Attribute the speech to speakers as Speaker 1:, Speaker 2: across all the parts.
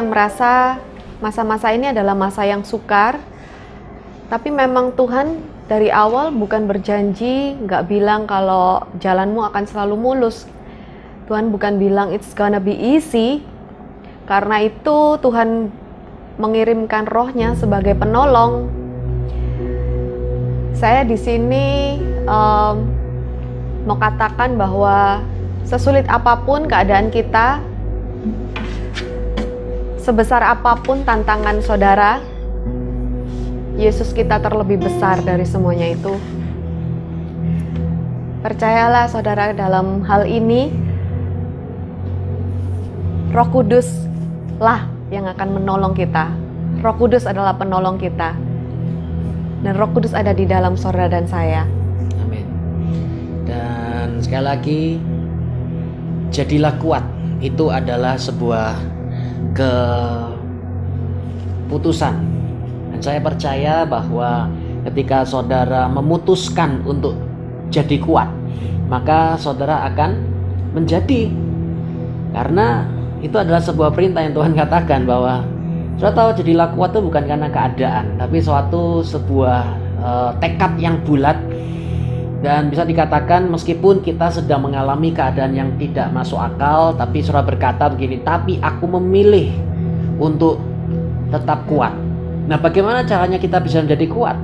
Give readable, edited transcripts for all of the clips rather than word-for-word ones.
Speaker 1: merasa masa-masa ini adalah masa yang sukar, tapi memang Tuhan dari awal bukan berjanji, nggak bilang kalau jalanmu akan selalu mulus. Tuhan bukan bilang it's gonna be easy. Karena itu Tuhan mengirimkan Roh-Nya sebagai penolong. Saya di sini mau katakan bahwa sesulit apapun keadaan kita, sebesar apapun tantangan saudara, Yesus kita terlebih besar dari semuanya itu. Percayalah saudara dalam hal ini, Roh Kudus lah yang akan menolong kita. Roh Kudus adalah penolong kita. Dan Roh Kudus ada di dalam saudara dan saya.
Speaker 2: Amin. Dan sekali lagi, jadilah kuat. Itu adalah sebuah keputusan. Dan saya percaya bahwa ketika saudara memutuskan untuk jadi kuat, maka saudara akan menjadi. Karena itu adalah sebuah perintah yang Tuhan katakan bahwa saudara tahu jadilah kuat itu bukan karena keadaan, tapi sebuah tekad yang bulat. Dan bisa dikatakan meskipun kita sedang mengalami keadaan yang tidak masuk akal, tapi saudara berkata begini, tapi aku memilih untuk tetap kuat. Nah, bagaimana caranya kita bisa menjadi kuat?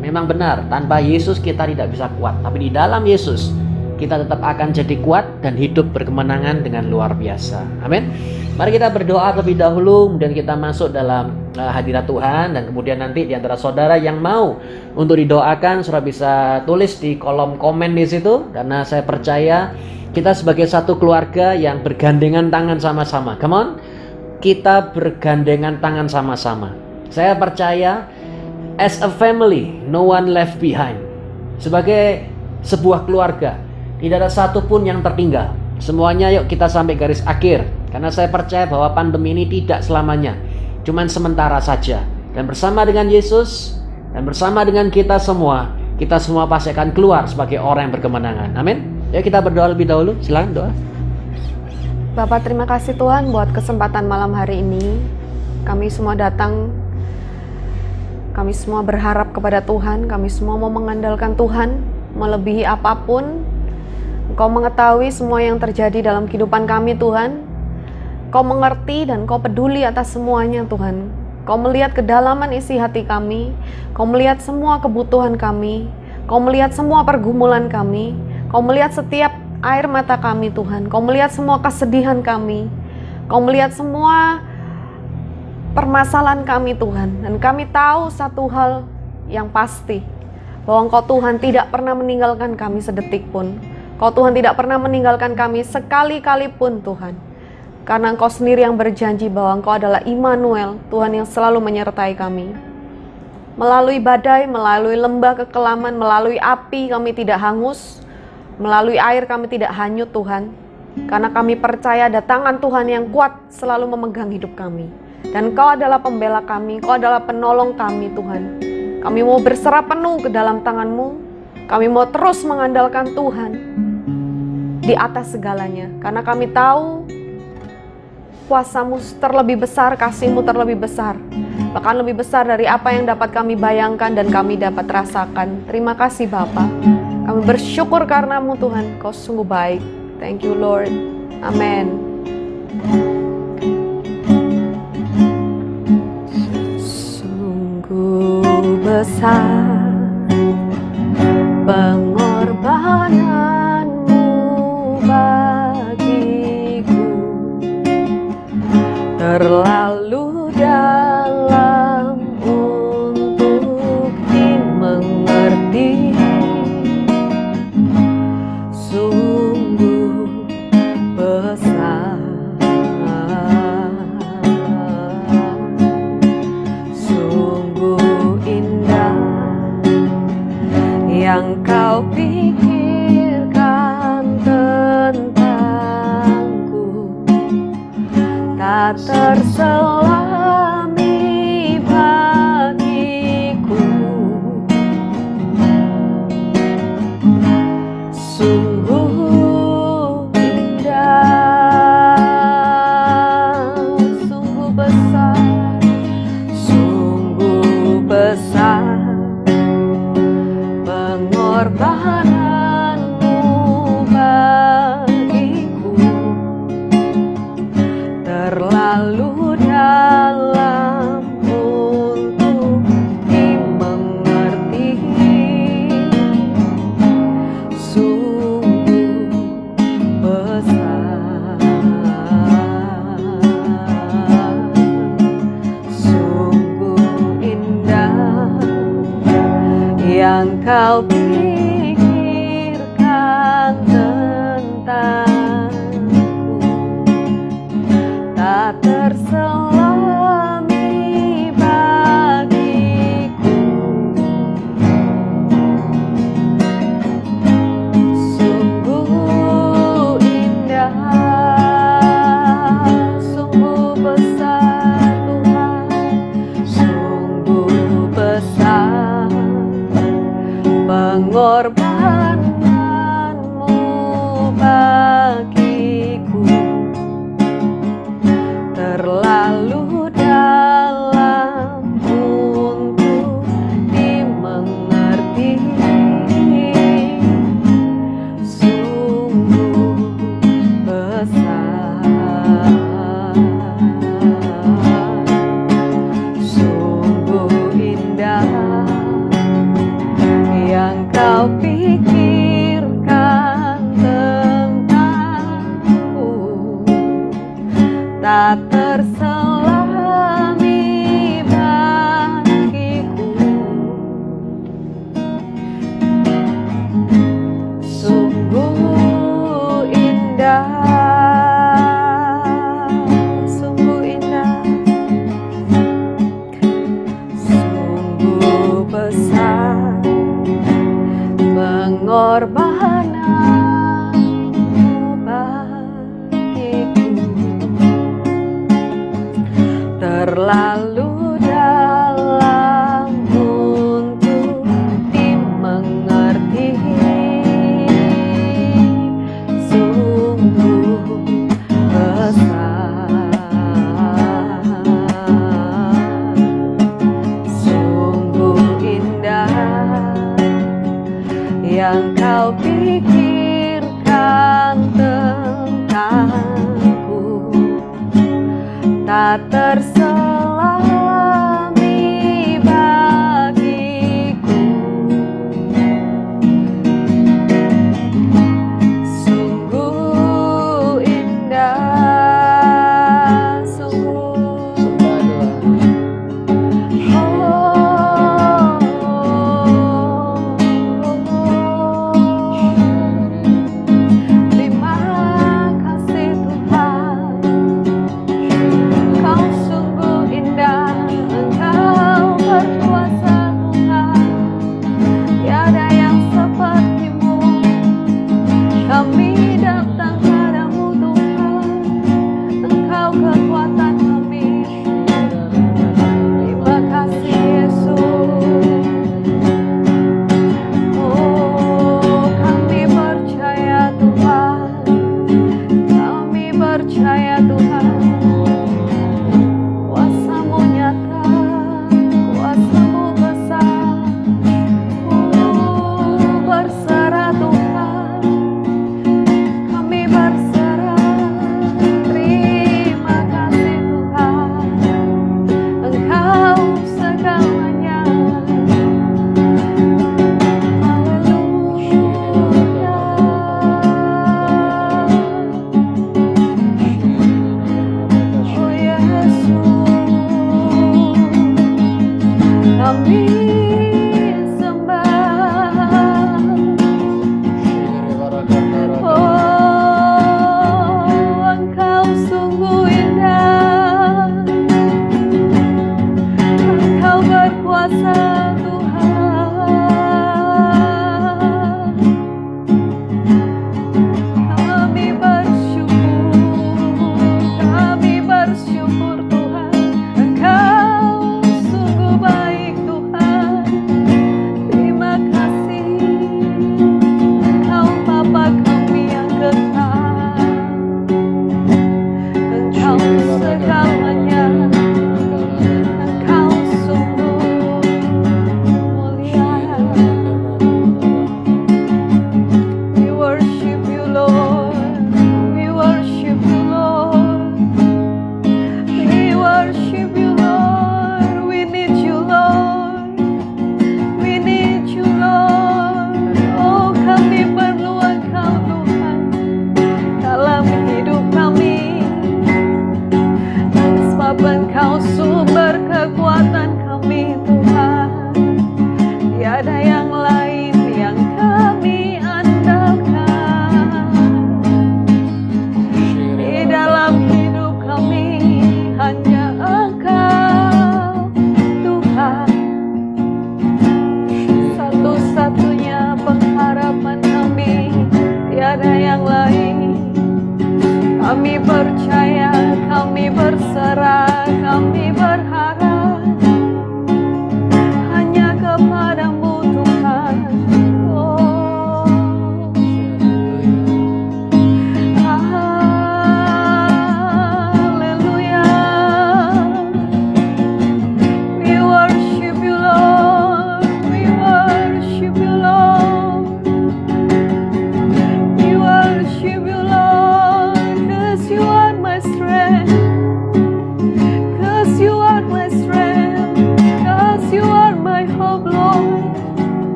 Speaker 2: Memang benar, tanpa Yesus kita tidak bisa kuat, tapi di dalam Yesus kita tetap akan jadi kuat dan hidup berkemenangan dengan luar biasa. Amin. Mari kita berdoa terlebih dahulu, kemudian kita masuk dalam hadirat Tuhan. Dan kemudian nanti di antara saudara yang mau untuk didoakan, saudara bisa tulis di kolom komen di situ. Karena saya percaya kita sebagai satu keluarga yang bergandengan tangan sama-sama. Come on, kita bergandengan tangan sama-sama. Saya percaya as a family, no one left behind. Sebagai sebuah keluarga, tidak ada satupun yang tertinggal. Semuanya yuk kita sampai garis akhir. Karena saya percaya bahwa pandemi ini tidak selamanya, cuman sementara saja. Dan bersama dengan Yesus dan bersama dengan kita semua pasti akan keluar sebagai orang yang berkemenangan. Amin. Yuk kita berdoa lebih dahulu. Silakan doa.
Speaker 1: Bapak, terima kasih Tuhan buat kesempatan malam hari ini. Kami semua datang, kami semua berharap kepada Tuhan, kami semua mau mengandalkan Tuhan melebihi apapun. Engkau mengetahui semua yang terjadi dalam kehidupan kami Tuhan. Kau mengerti dan Kau peduli atas semuanya Tuhan. Kau melihat kedalaman isi hati kami. Kau melihat semua kebutuhan kami. Kau melihat semua pergumulan kami. Kau melihat setiap air mata kami Tuhan. Kau melihat semua kesedihan kami. Kau melihat semua permasalahan kami Tuhan. Dan kami tahu satu hal yang pasti, bahwa Engkau Tuhan tidak pernah meninggalkan kami sedetik pun. Kau Tuhan tidak pernah meninggalkan kami sekali-kali pun Tuhan. Karena Engkau sendiri yang berjanji bahwa Engkau adalah Immanuel, Tuhan yang selalu menyertai kami. Melalui badai, melalui lembah kekelaman, melalui api kami tidak hangus, melalui air kami tidak hanyut Tuhan. Karena kami percaya ada tangan Tuhan yang kuat selalu memegang hidup kami. Dan Engkau adalah pembela kami, Engkau adalah penolong kami Tuhan. Kami mau berserah penuh ke dalam tangan-Mu. Kami mau terus mengandalkan Tuhan di atas segalanya. Karena kami tahu kuasa-Mu terlebih besar, kasih-Mu terlebih besar. Bahkan lebih besar dari apa yang dapat kami bayangkan dan kami dapat rasakan. Terima kasih Bapa. Kami bersyukur karena-Mu Tuhan. Kau sungguh baik. Thank you Lord. Amen. Sungguh besar pengorbananmu bagiku, terlalu dalam untuk dimengerti. Sungguh besar, sungguh indah yang Kau pikirkan tentangku, tak terselami bagiku. Sungguh indah, sungguh besar. yang kau pikirkan tentangku tak terselami bagiku. Sungguh indah, sungguh besar Tuhan, sungguh besar pengorbananmu bagiku, terlalu dalam untuk dimengerti. Sungguh besar, sungguh indah yang kau pikirkan tentangku tak terselami bagiku. Sungguh indah, sungguh indah, sungguh besar pengorbananmu bagiku, terlalu dalam untuk dimengerti. Sungguh besar, sungguh indah yang kau pikirkan tentangku tak terselami bagiku. Sungguh indah, sungguh terima kasih Tuhan, Kau sungguh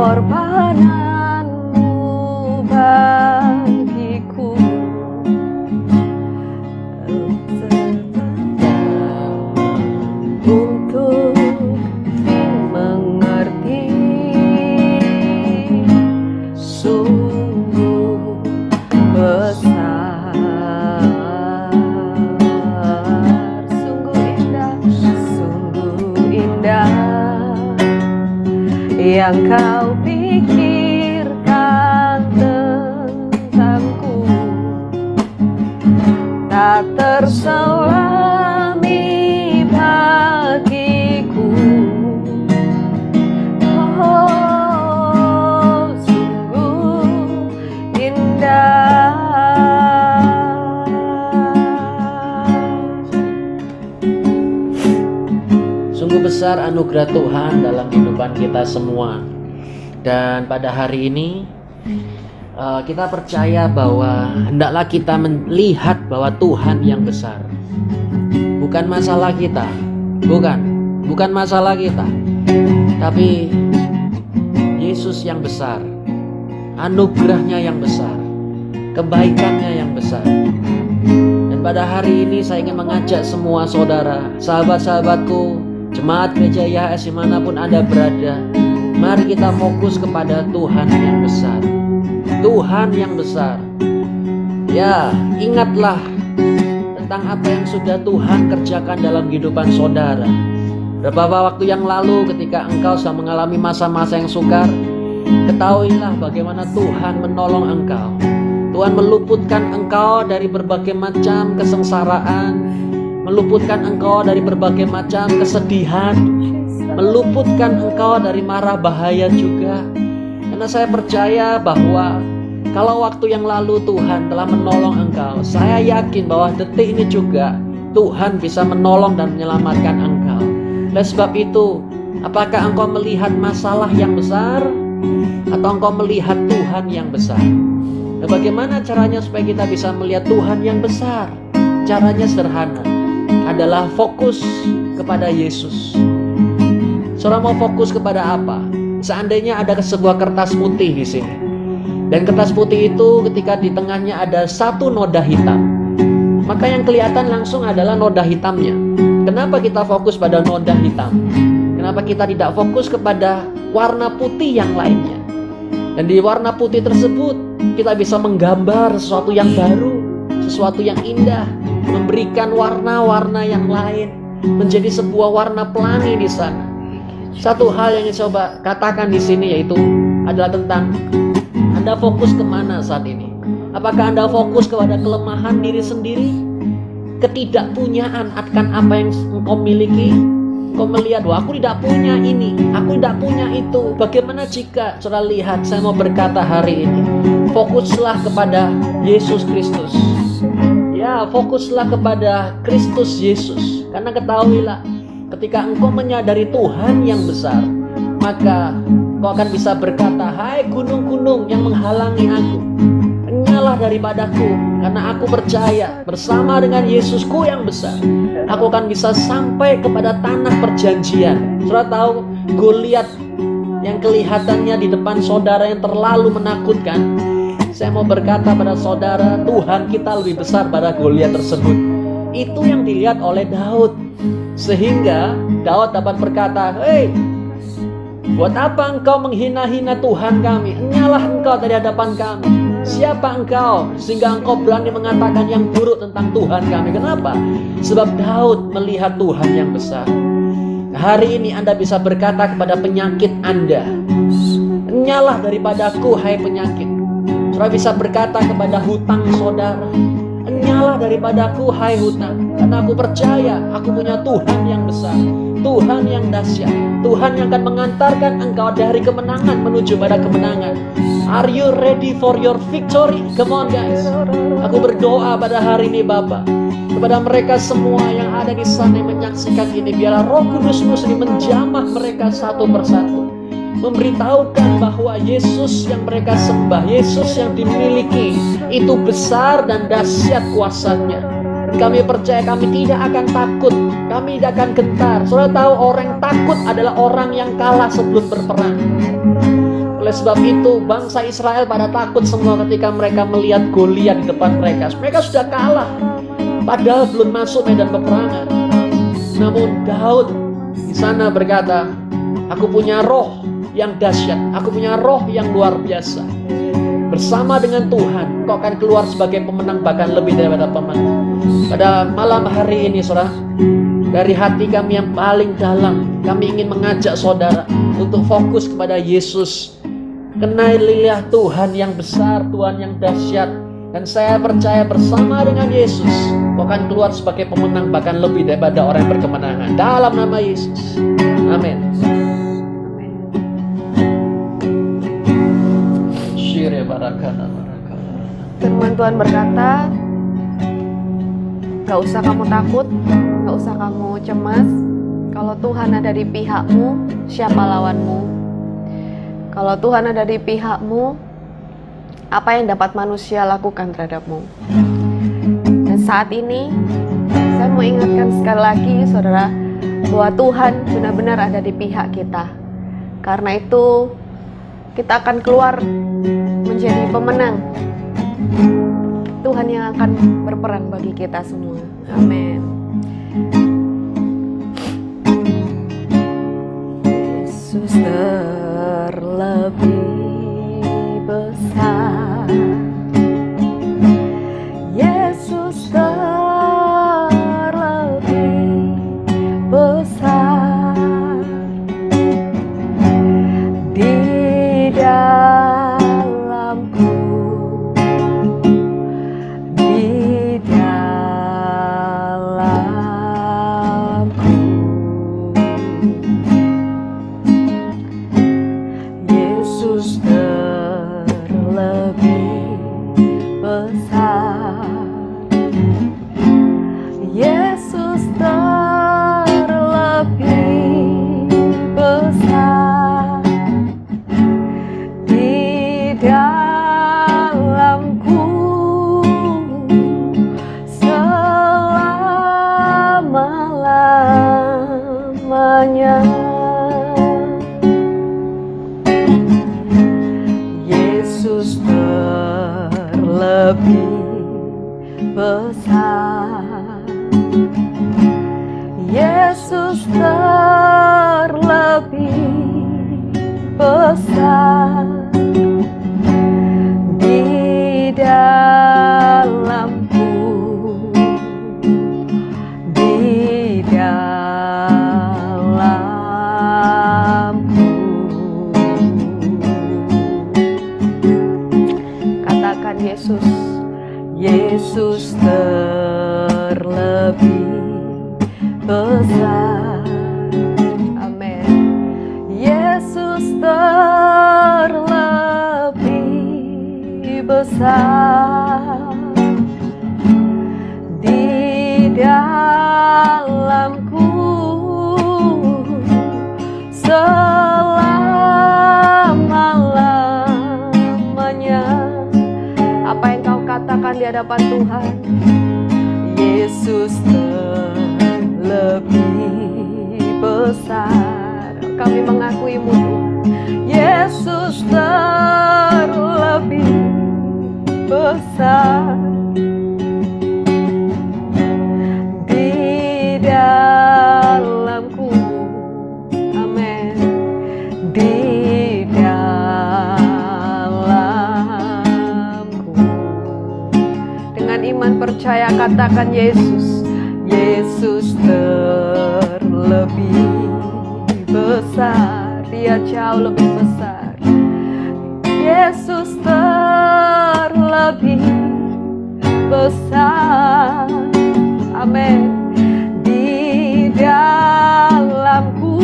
Speaker 1: pengorbananmu bagiku, untuk mengerti sungguh besar, sungguh indah yang kau pikirkan tentangku, tak terselami bagiku. Oh, sungguh indah.
Speaker 2: Sungguh besar anugerah Tuhan dalam kehidupan kita semua. Dan pada hari ini kita percaya bahwa hendaklah kita melihat bahwa Tuhan yang besar. Bukan masalah kita, bukan masalah kita, tapi Yesus yang besar, anugerahnya yang besar, kebaikannya yang besar. Dan pada hari ini saya ingin mengajak semua saudara, sahabat-sahabatku, jemaat gereja YHS dimanapun Anda berada, mari kita fokus kepada Tuhan yang besar. Tuhan yang besar. Ya, ingatlah tentang apa yang sudah Tuhan kerjakan dalam kehidupan saudara. Beberapa waktu yang lalu ketika engkau sedang mengalami masa-masa yang sukar, ketahuilah bagaimana Tuhan menolong engkau. Tuhan meluputkan engkau dari berbagai macam kesengsaraan, meluputkan engkau dari berbagai macam kesedihan, meluputkan engkau dari mara bahaya juga. Karena saya percaya bahwa kalau waktu yang lalu Tuhan telah menolong engkau, saya yakin bahwa detik ini juga Tuhan bisa menolong dan menyelamatkan engkau. Oleh sebab itu, apakah engkau melihat masalah yang besar atau engkau melihat Tuhan yang besar? Nah, bagaimana caranya supaya kita bisa melihat Tuhan yang besar? Caranya sederhana, adalah fokus kepada Yesus. Saudara mau fokus kepada apa? Seandainya ada sebuah kertas putih di sini, dan kertas putih itu ketika di tengahnya ada satu noda hitam, maka yang kelihatan langsung adalah noda hitamnya. Kenapa kita fokus pada noda hitam? Kenapa kita tidak fokus kepada warna putih yang lainnya? Dan di warna putih tersebut kita bisa menggambar sesuatu yang baru, sesuatu yang indah, memberikan warna-warna yang lain, menjadi sebuah warna pelangi di sana. Satu hal yang ingin coba katakan di sini yaitu adalah tentang Anda fokus kemana saat ini? Apakah Anda fokus kepada kelemahan diri sendiri, ketidakpunyaan akan apa yang engkau miliki? Engkau melihat, wah aku tidak punya ini, aku tidak punya itu. Bagaimana jika saudara lihat, saya mau berkata hari ini, fokuslah kepada Yesus Kristus. Ya, fokuslah kepada Kristus Yesus. Karena ketahuilah, ketika engkau menyadari Tuhan yang besar, maka kau akan bisa berkata, hai gunung-gunung yang menghalangi aku, enyahlah daripadaku, karena aku percaya bersama dengan Yesusku yang besar, aku akan bisa sampai kepada tanah perjanjian. Saudara tahu, Goliat yang kelihatannya di depan saudara yang terlalu menakutkan, saya mau berkata pada saudara, Tuhan kita lebih besar pada Goliat tersebut. Itu yang dilihat oleh Daud. Sehingga Daud dapat berkata, hei, buat apa engkau menghina-hina Tuhan kami? Enyahlah engkau dari hadapan kami. Siapa engkau sehingga engkau berani mengatakan yang buruk tentang Tuhan kami? Kenapa? Sebab Daud melihat Tuhan yang besar. Hari ini Anda bisa berkata kepada penyakit Anda, enyahlah daripadaku hai penyakit. Saudara bisa berkata kepada hutang saudara, enyahlah daripadaku hai hutang. Karena aku percaya aku punya Tuhan yang besar, Tuhan yang dahsyat, Tuhan yang akan mengantarkan engkau dari kemenangan menuju pada kemenangan. Are you ready for your victory? Come on guys. Aku berdoa pada hari ini Bapa, kepada mereka semua yang ada di sana yang menyaksikan ini, biarlah Roh Kudus-Mu sendiri menjamah mereka satu persatu, memberitahukan bahwa Yesus yang mereka sembah, Yesus yang dimiliki itu besar dan dahsyat kuasanya. Kami percaya kami tidak akan takut, kami tidak akan gentar. Saudara tahu orang yang takut adalah orang yang kalah sebelum berperang. Oleh sebab itu bangsa Israel pada takut semua ketika mereka melihat Goliat di depan mereka. Mereka sudah kalah, padahal belum masuk medan peperangan. Namun Daud di sana berkata, aku punya roh yang dahsyat, aku punya roh yang luar biasa. Bersama dengan Tuhan, kau akan keluar sebagai pemenang, bahkan lebih daripada pemenang. Pada malam hari ini, saudara, dari hati kami yang paling dalam, kami ingin mengajak saudara untuk fokus kepada Yesus. Kenalilah Tuhan yang besar, Tuhan yang dahsyat. Dan saya percaya bersama dengan Yesus, kau akan keluar sebagai pemenang, bahkan lebih daripada orang yang berkemenangan. Dalam nama Yesus. Amin.
Speaker 1: Firman Tuhan berkata, gak usah kamu takut, gak usah kamu cemas. Kalau Tuhan ada di pihakmu, siapa lawanmu? Kalau Tuhan ada di pihakmu, apa yang dapat manusia lakukan terhadapmu? Dan saat ini, saya mau ingatkan sekali lagi, saudara, bahwa Tuhan benar-benar ada di pihak kita. Karena itu, kita akan keluar menjadi pemenang. Tuhan yang akan berperan bagi kita semua. Amin. Yesus terlebih besar. Yesus terlebih besar. Di dalamku, di dalamku. Yesus terlebih besar. Yesus terlebih besar. Di dalamku selama-lamanya. Yesus terlebih besar. Yesus terlebih besar. Di dalamku, di dalamku. Katakan Yesus, Yesus terlebih besar. Amin. Yesus terlebih besar. Di dalamku selama-lamanya. Apa yang kau katakan di hadapan Tuhan? Yesus terlebih besar. Kami mengakuimu Tuhan. Yesus terlebih besar. Di dalamku, amin. Di dalamku. Dengan iman percaya katakan Yesus, Yesus terlebih besar. Dia jauh lebih besar. Yesus terlebih besar. Amin. Di dalamku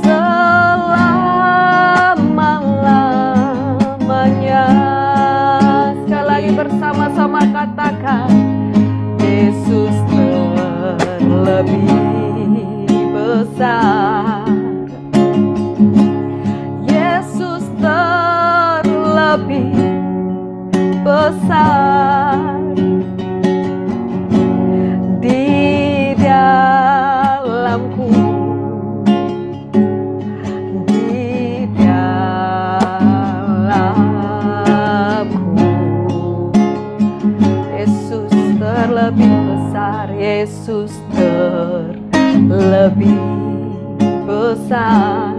Speaker 1: selama-lamanya. Sekali lagi bersama-sama katakan, Yesus terlebih besar. Yesus terlebih besar. Di dalamku, di Yesus terlebih besar.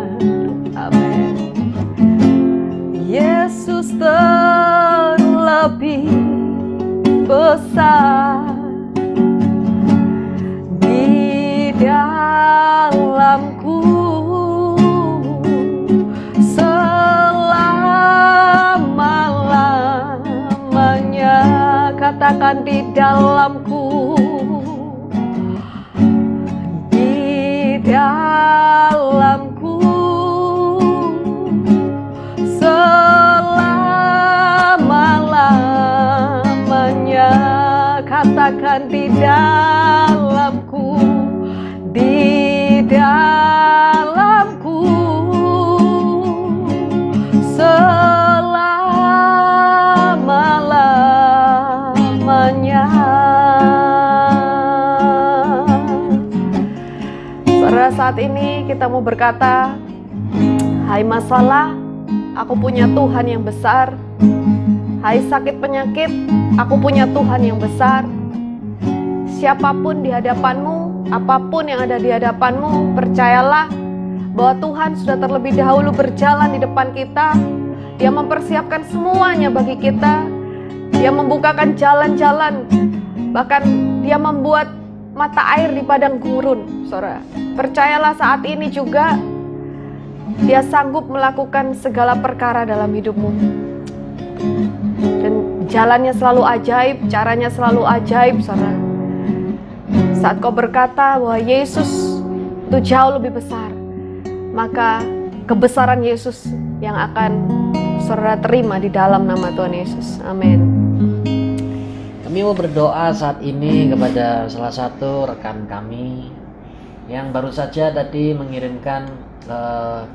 Speaker 1: Amin. Yesus terlebih besar di dalamku, selama-lamanya. Katakan di dalamku, di dalamku, selama-lamanya. Katakan di dalamku, di dalamku, selama-lamanya. Saudara, saat ini kita mau berkata, hai masalah, aku punya Tuhan yang besar. Hai sakit penyakit, aku punya Tuhan yang besar. Siapapun di hadapanmu, apapun yang ada di hadapanmu, percayalah bahwa Tuhan sudah terlebih dahulu berjalan di depan kita. Dia mempersiapkan semuanya bagi kita. Dia membukakan jalan-jalan, bahkan Dia membuat mata air di padang gurun. Saudara, percayalah saat ini juga Dia sanggup melakukan segala perkara dalam hidupmu. Dan jalannya selalu ajaib, caranya selalu ajaib, saudara. Saat kau berkata bahwa Yesus itu jauh lebih besar, maka kebesaran Yesus yang akan saudara terima di dalam nama Tuhan Yesus. Amin.
Speaker 2: Kami mau berdoa saat ini kepada salah satu rekan kami yang baru saja tadi mengirimkan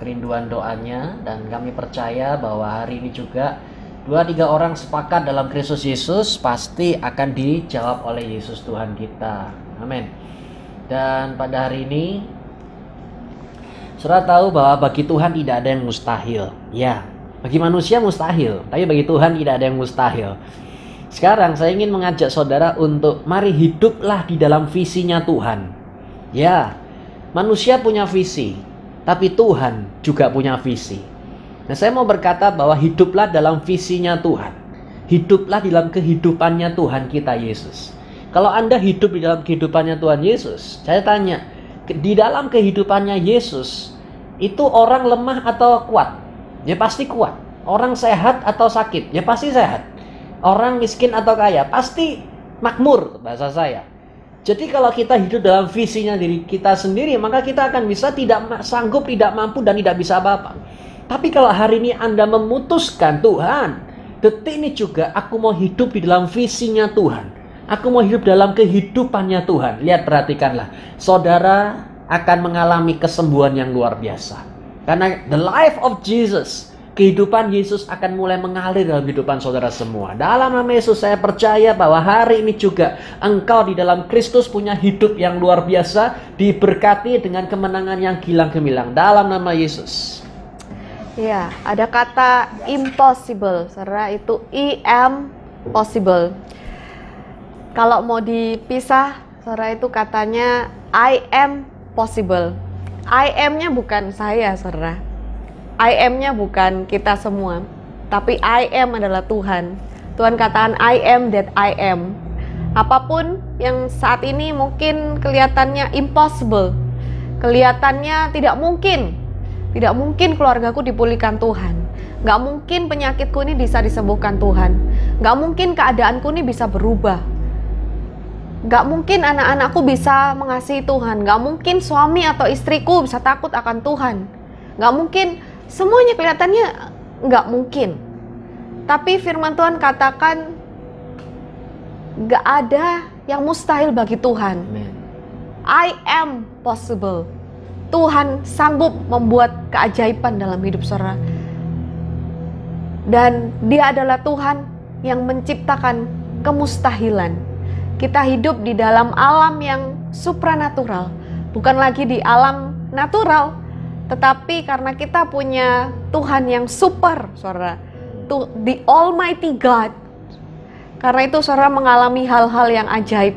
Speaker 2: kerinduan doanya, dan kami percaya bahwa hari ini juga 2-3 orang sepakat dalam Kristus Yesus pasti akan dijawab oleh Yesus Tuhan kita. Amin. Dan pada hari ini saudara tahu bahwa bagi Tuhan tidak ada yang mustahil. Ya, bagi manusia mustahil, tapi bagi Tuhan tidak ada yang mustahil. Sekarang saya ingin mengajak saudara untuk mari hiduplah di dalam visinya Tuhan. Ya, manusia punya visi, tapi Tuhan juga punya visi. Nah, saya mau berkata bahwa hiduplah dalam visinya Tuhan. Hiduplah dalam kehidupannya Tuhan kita Yesus. Kalau Anda hidup di dalam kehidupannya Tuhan Yesus, saya tanya, di dalam kehidupannya Yesus, itu orang lemah atau kuat? Ya pasti kuat. Orang sehat atau sakit? Ya pasti sehat. Orang miskin atau kaya? Pasti makmur, bahasa saya. Jadi kalau kita hidup dalam visinya diri kita sendiri, maka kita akan bisa tidak sanggup, tidak mampu, dan tidak bisa apa-apa. Tapi kalau hari ini Anda memutuskan, Tuhan, detik ini juga aku mau hidup di dalam visinya Tuhan. Aku mau hidup dalam kehidupannya Tuhan. Lihat, perhatikanlah. Saudara akan mengalami kesembuhan yang luar biasa. Karena the life of Jesus, kehidupan Yesus akan mulai mengalir dalam kehidupan saudara semua. Dalam nama Yesus saya percaya bahwa hari ini juga engkau di dalam Kristus punya hidup yang luar biasa, diberkati dengan kemenangan yang gilang gemilang. Dalam nama Yesus.
Speaker 1: Ya, ada kata impossible, saudara, itu possible. Kalau mau dipisah, saudara, itu katanya I am possible. I am-nya bukan saya, saudara. I am-nya bukan kita semua, tapi I am adalah Tuhan. Tuhan katakan I am that I am. Apapun yang saat ini mungkin kelihatannya impossible, kelihatannya tidak mungkin. Tidak mungkin keluargaku dipulihkan Tuhan. Gak mungkin penyakitku ini bisa disembuhkan Tuhan. Gak mungkin keadaanku ini bisa berubah. Gak mungkin anak-anakku bisa mengasihi Tuhan. Gak mungkin suami atau istriku bisa takut akan Tuhan. Gak mungkin, semuanya kelihatannya gak mungkin. Tapi firman Tuhan katakan gak ada yang mustahil bagi Tuhan.
Speaker 2: Amen.
Speaker 1: I am possible. Tuhan sanggup membuat keajaiban dalam hidup saudara. Dan Dia adalah Tuhan yang menciptakan kemustahilan. Kita hidup di dalam alam yang supranatural, bukan lagi di alam natural, tetapi karena kita punya Tuhan yang super, saudara, the Almighty God. Karena itu saudara mengalami hal-hal yang ajaib.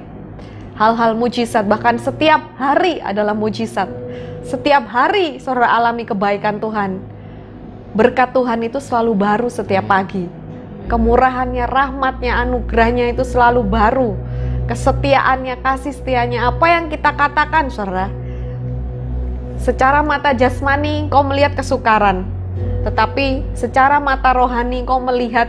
Speaker 1: hal-hal mujizat, bahkan setiap hari adalah mujizat. Setiap hari saudara alami kebaikan Tuhan. Berkat Tuhan itu selalu baru setiap pagi. Kemurahannya, rahmatnya, anugerahnya itu selalu baru. Kesetiaannya, kasih setianya, apa yang kita katakan saudara. Secara mata jasmani kau melihat kesukaran, tetapi secara mata rohani kau melihat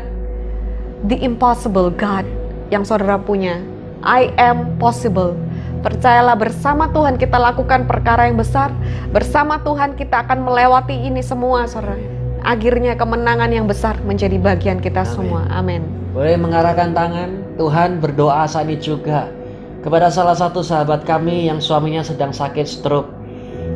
Speaker 1: the impossible God yang saudara punya. I am possible. Percayalah, bersama Tuhan kita lakukan perkara yang besar. Bersama Tuhan kita akan melewati ini semua saudara. Akhirnya kemenangan yang besar menjadi bagian kita semua. Amin.
Speaker 2: Boleh mengarahkan tangan. Tuhan, berdoa saat ini juga kepada salah satu sahabat kami yang suaminya sedang sakit stroke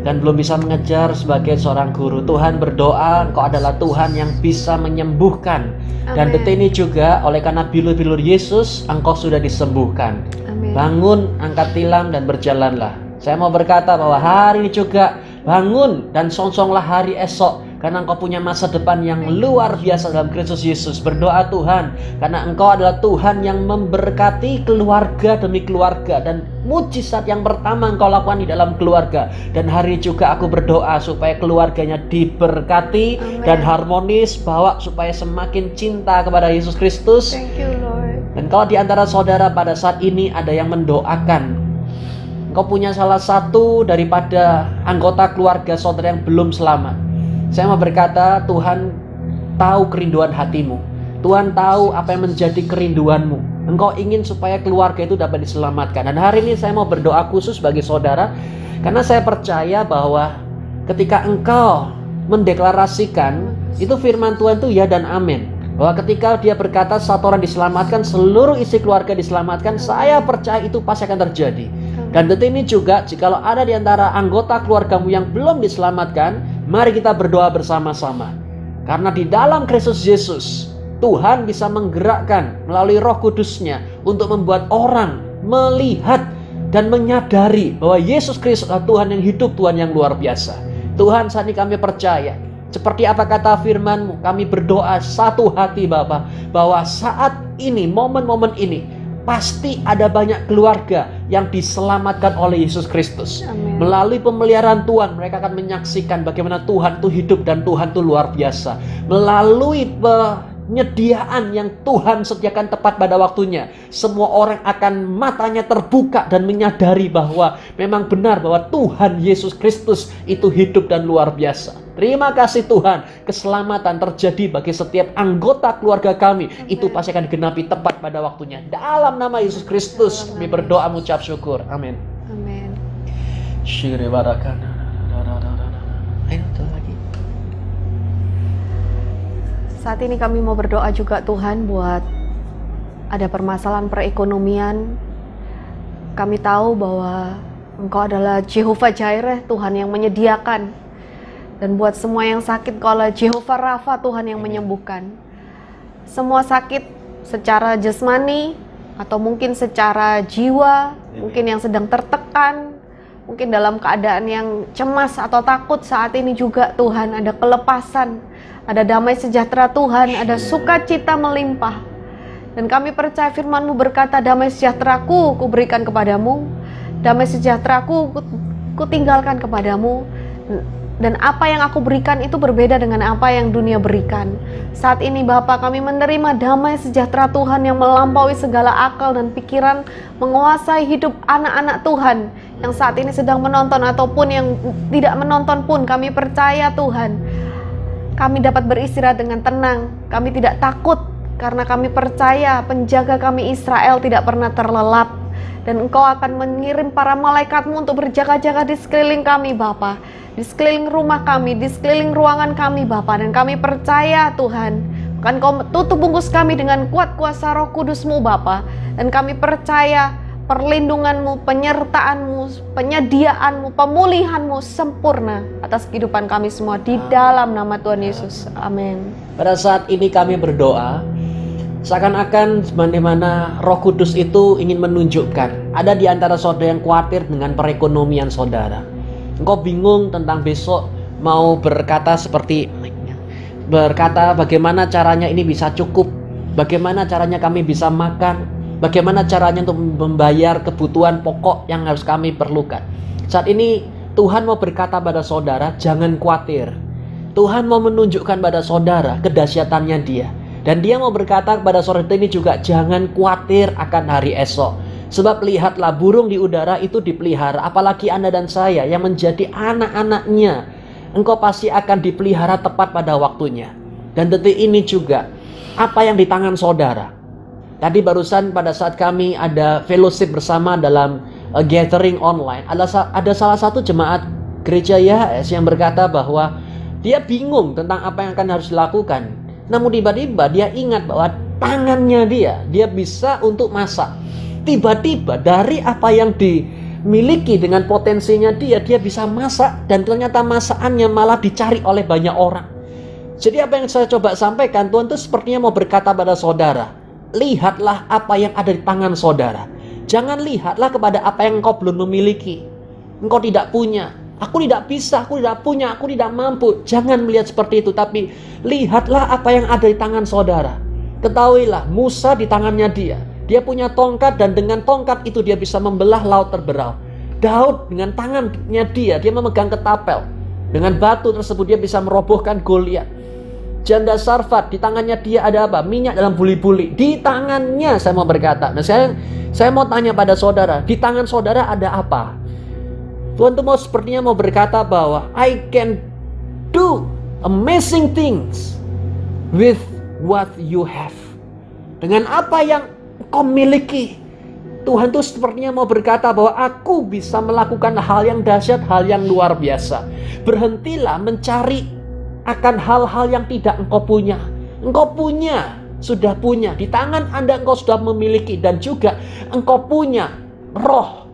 Speaker 2: dan belum bisa mengejar sebagai seorang guru. Tuhan, berdoa, Engkau adalah Tuhan yang bisa menyembuhkan. Dan detik ini juga oleh karena bilur-bilur Yesus, Engkau sudah disembuhkan.
Speaker 1: Amin.
Speaker 2: Bangun, angkat tilam dan berjalanlah. Saya mau berkata bahwa hari ini juga bangun dan songsonglah hari esok, karena Engkau punya masa depan yang luar biasa dalam Kristus Yesus. Berdoa Tuhan, karena Engkau adalah Tuhan yang memberkati keluarga demi keluarga, dan mujizat yang pertama Engkau lakukan di dalam keluarga. Dan hari ini juga aku berdoa supaya keluarganya diberkati. Amen. Dan harmonis, bawa supaya semakin cinta kepada Yesus Kristus.
Speaker 1: Thank you Lord.
Speaker 2: Dan kalau di antara saudara pada saat ini ada yang mendoakan, Engkau punya salah satu daripada anggota keluarga saudara yang belum selamat, saya mau berkata, Tuhan tahu kerinduan hatimu. Tuhan tahu apa yang menjadi kerinduanmu. Engkau ingin supaya keluarga itu dapat diselamatkan. Dan hari ini saya mau berdoa khusus bagi saudara, karena saya percaya bahwa ketika engkau mendeklarasikan, itu firman Tuhan itu ya dan amin. Bahwa ketika dia berkata satu orang diselamatkan, seluruh isi keluarga diselamatkan, saya percaya itu pasti akan terjadi. Dan detik ini juga, jikalau ada di antara anggota keluargamu yang belum diselamatkan, mari kita berdoa bersama-sama. Karena di dalam Kristus Yesus, Tuhan bisa menggerakkan melalui Roh Kudus-Nya untuk membuat orang melihat dan menyadari bahwa Yesus Kristus adalah Tuhan yang hidup, Tuhan yang luar biasa. Tuhan, saat ini kami percaya, seperti apa kata firman-Mu, kami berdoa satu hati Bapa, bahwa saat ini, momen-momen ini, pasti ada banyak keluarga yang diselamatkan oleh Yesus Kristus.
Speaker 1: Amin.
Speaker 2: Melalui pemeliharaan Tuhan, mereka akan menyaksikan bagaimana Tuhan itu hidup dan Tuhan itu luar biasa. Melalui penyediaan yang Tuhan sediakan tepat pada waktunya, semua orang akan matanya terbuka dan menyadari bahwa memang benar bahwa Tuhan Yesus Kristus itu hidup dan luar biasa. Terima kasih Tuhan, keselamatan terjadi bagi setiap anggota keluarga kami. Amen. Itu pasti akan digenapi tepat pada waktunya. Dalam nama Yesus Kristus, kami berdoa mengucap syukur. Amin.
Speaker 1: Amin.
Speaker 2: Lagi.
Speaker 1: Saat ini kami mau berdoa juga Tuhan buat ada permasalahan perekonomian. Kami tahu bahwa Engkau adalah Jehovah Jireh, Tuhan yang menyediakan. Dan buat semua yang sakit, Kau adalah Jehovah Rafa, Tuhan yang menyembuhkan. Semua sakit secara jasmani atau mungkin secara jiwa, mungkin yang sedang tertekan, mungkin dalam keadaan yang cemas atau takut, saat ini juga Tuhan ada kelepasan, ada damai sejahtera Tuhan, ada sukacita melimpah. Dan kami percaya firman-Mu berkata, damai sejahteraku kuberikan kepadamu, damai sejahteraku kutinggalkan kepadamu. Dan apa yang aku berikan itu berbeda dengan apa yang dunia berikan. Saat ini Bapa, kami menerima damai sejahtera Tuhan yang melampaui segala akal dan pikiran, menguasai hidup anak-anak Tuhan yang saat ini sedang menonton ataupun yang tidak menonton pun. Kami percaya Tuhan, kami dapat beristirahat dengan tenang. Kami tidak takut karena kami percaya penjaga kami Israel tidak pernah terlelap. Dan Engkau akan mengirim para malaikat-Mu untuk berjaga-jaga di sekeliling kami Bapa, di sekeliling rumah kami, di sekeliling ruangan kami Bapa. Dan kami percaya Tuhan, akan Kau tutup bungkus kami dengan kuat kuasa Roh Kudus-Mu Bapa. Dan kami percaya perlindungan-Mu, penyertaan-Mu, penyediaan-Mu, pemulihan-Mu sempurna atas kehidupan kami semua di dalam nama Tuhan Yesus. Amin.
Speaker 2: Pada saat ini kami berdoa, seakan-akan bagaimana Roh Kudus itu ingin menunjukkan ada di antara saudara yang khawatir dengan perekonomian saudara. Engkau bingung tentang besok mau berkata bagaimana caranya ini bisa cukup, bagaimana caranya kami bisa makan, Bagaimana caranya untuk membayar kebutuhan pokok yang harus kami perlukan. Saat ini Tuhan mau berkata pada saudara, jangan khawatir. Tuhan mau menunjukkan pada saudara kedahsyatannya Dia. Dan Dia mau berkata kepada saudara ini juga, jangan khawatir akan hari esok. Sebab lihatlah burung di udara itu dipelihara, apalagi Anda dan saya yang menjadi anak-anaknya. Engkau pasti akan dipelihara tepat pada waktunya. Dan detik ini juga, apa yang di tangan saudara. Tadi barusan pada saat kami ada fellowship bersama dalam gathering online, ada salah satu jemaat gereja YHS yang berkata bahwa dia bingung tentang apa yang akan harus dilakukan. Namun tiba-tiba dia ingat bahwa tangannya dia bisa untuk masak. Tiba-tiba dari apa yang dimiliki dengan potensinya dia bisa masak, dan ternyata masakannya malah dicari oleh banyak orang. Jadi apa yang saya coba sampaikan, Tuhan itu sepertinya mau berkata pada saudara, lihatlah apa yang ada di tangan saudara. Jangan lihatlah kepada apa yang engkau belum memiliki. Engkau tidak punya. Aku tidak bisa, aku tidak punya, aku tidak mampu. Jangan melihat seperti itu, tapi lihatlah apa yang ada di tangan saudara. Ketahuilah, Musa di tangannya dia. Dia punya tongkat, dan dengan tongkat itu dia bisa membelah laut terbelah. Daud dengan tangannya dia memegang ketapel. Dengan batu tersebut dia bisa merobohkan Goliat. Janda Sarfat, di tangannya dia ada apa? Minyak dalam buli-buli. Di tangannya, saya mau berkata. Nah, saya mau tanya pada saudara, di tangan saudara ada apa? Tuhan tuh sepertinya mau berkata bahwa I can do amazing things with what you have. Dengan apa yang kau miliki. Tuhan tuh sepertinya mau berkata bahwa aku bisa melakukan hal yang dahsyat, hal yang luar biasa. Berhentilah mencari akan hal-hal yang tidak engkau punya. Engkau punya, sudah punya. Di tangan Anda engkau sudah memiliki. Dan juga engkau punya roh